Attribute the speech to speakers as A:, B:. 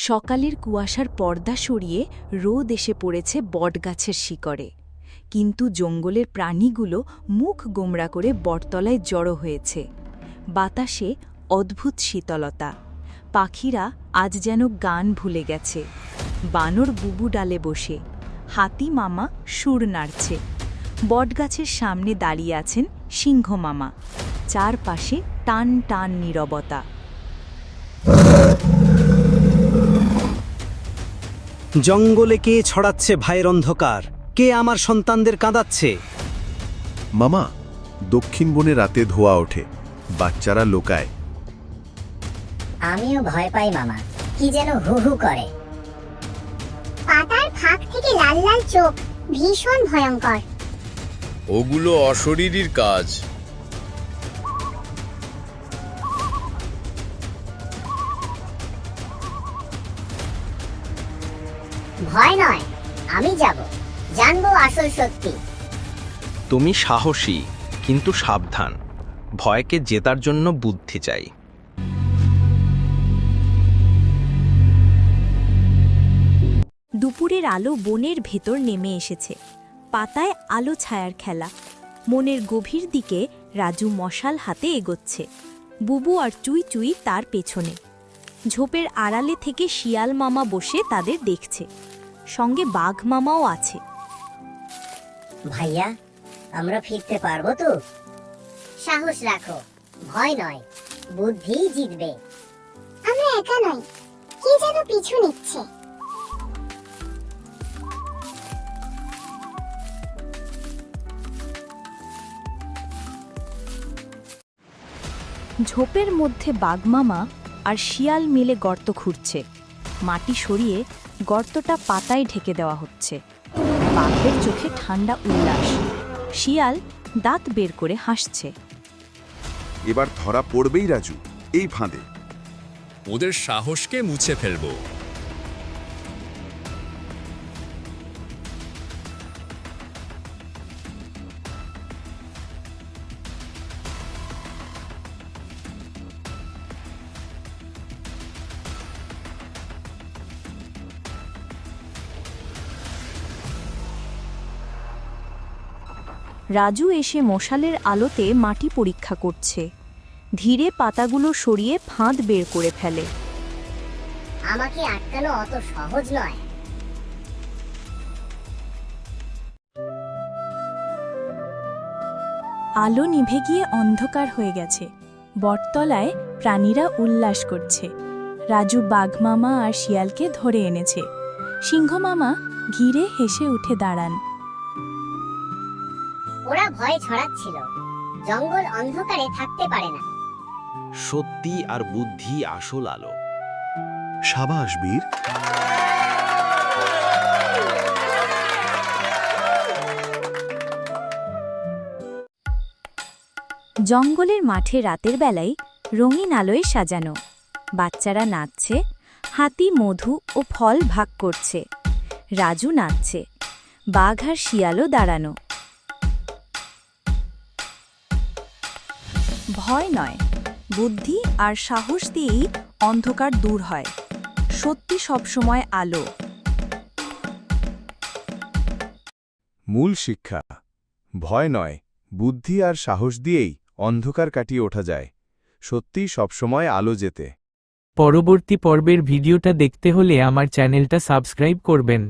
A: সকালের কুয়াশার পর্দা সরিয়ে রোদ এসে পড়েছে বটগাছের শিকড়ে, কিন্তু জঙ্গলের প্রাণীগুলো মুখ গোমড়া করে বটতলায় জড়ো হয়েছে। বাতাসে অদ্ভুত শীতলতা, পাখিরা আজ যেন গান ভুলে গেছে। বানর বুবু ডালে বসে, হাতি মামা সুর নাড়ছে। বটগাছের সামনে দাঁড়িয়ে আছেন সিংহ মামা, চারপাশে টান টান নীরবতা।
B: জঙ্গলে কে ছড়াচ্ছে ভাইয়ের অন্ধকার? কে আমার সন্তানদের কাঁদাচ্ছে?
C: মামা, দক্ষিণ বনে রাতে ধোয়া ওঠে, বাচ্চারা লোকায়।
D: আমিও ভয় পাই মামা, কি যেন হু হু করে।
E: পাতার ফাঁক থেকে লাল লাল চোখ, ভীষণ ভয়ঙ্কর।
F: ওগুলো অশরীরীর কাজ।
D: ভয় নয়, আমি যাব, জানবো আসল সত্যি।
G: তুমি সাহসী, কিন্তু সাবধান। ভয়কে জেতার জন্য বুদ্ধি চাই।
A: দুপুরের আলো বনের ভেতর নেমে এসেছে, পাতায় আলো ছায়ার খেলা। মনের গভীর দিকে রাজু মশাল হাতে এগোচ্ছে, বুবু আর চুই চুই তার পেছনে। ঝোপের আড়ালে থেকে শিয়াল মামা বসে তাদের দেখছে, সঙ্গে বাঘ মামাও আছে।
D: ভাইয়া, আমরা ফিরতে পারবো তো? সাহস রাখো, ভয় নয়, বুদ্ধিই জিতবে।
E: আমরা একা নই, কে যেন পিছু নিচ্ছে।
A: ঝোপের মধ্যে বাঘমামা আর শিয়াল মিলে গর্ত খুঁড়ছে। মাটি সরিয়ে গর্তটা পাতায় ঢেকে দেওয়া হচ্ছে। বাঘের চোখে ঠান্ডা উল্লাস, শিয়াল দাঁত বের করে হাসছে।
C: এবার ধরা পড়বেই রাজু, এই ফাঁদে।
F: ওদের সাহসকে মুছে ফেলবো।
A: রাজু এসে মশালের আলোতে মাটি পরীক্ষা করছে, ধীরে পাতাগুলো সরিয়ে ফাঁদ বের করে ফেলে।
D: আমাকে আটকানো অত সহজ নয়।
A: আলো নিভে গিয়ে অন্ধকার হয়ে গেছে। বটতলায় প্রাণীরা উল্লাস করছে। রাজু বাঘমামা আর শিয়ালকে ধরে এনেছে। সিংহ মামা ঘিরে হেসে উঠে দাঁড়ান।
D: ওরা ভয় ছড়াচ্ছিল, জঙ্গল অন্ধকারে থাকতে পারে না।
G: সত্যি আর বুদ্ধি আসল আলো।
C: সাবাস বীর।
A: জঙ্গলের মাঠে রাতের বেলায় রঙিন আলোয় সাজানো। বাচ্চারা নাচছে, হাতি মধু ও ফল ভাগ করছে। রাজু নাচছে, বাঘ আর শিয়ালও দাঁড়ানো। ভয় নয়, বুদ্ধি আর সাহস দিয়েই অন্ধকার দূর হয়। সত্যি সবসময় আলো।
C: মূল শিক্ষা: ভয় নয়, বুদ্ধি আর সাহস দিয়েই অন্ধকার কাটিয়ে ওঠা যায়। সত্যিই সবসময় আলো জেতে।
H: পরবর্তী পর্বের ভিডিওটা দেখতে হলে আমার চ্যানেলটা সাবস্ক্রাইব করবেন।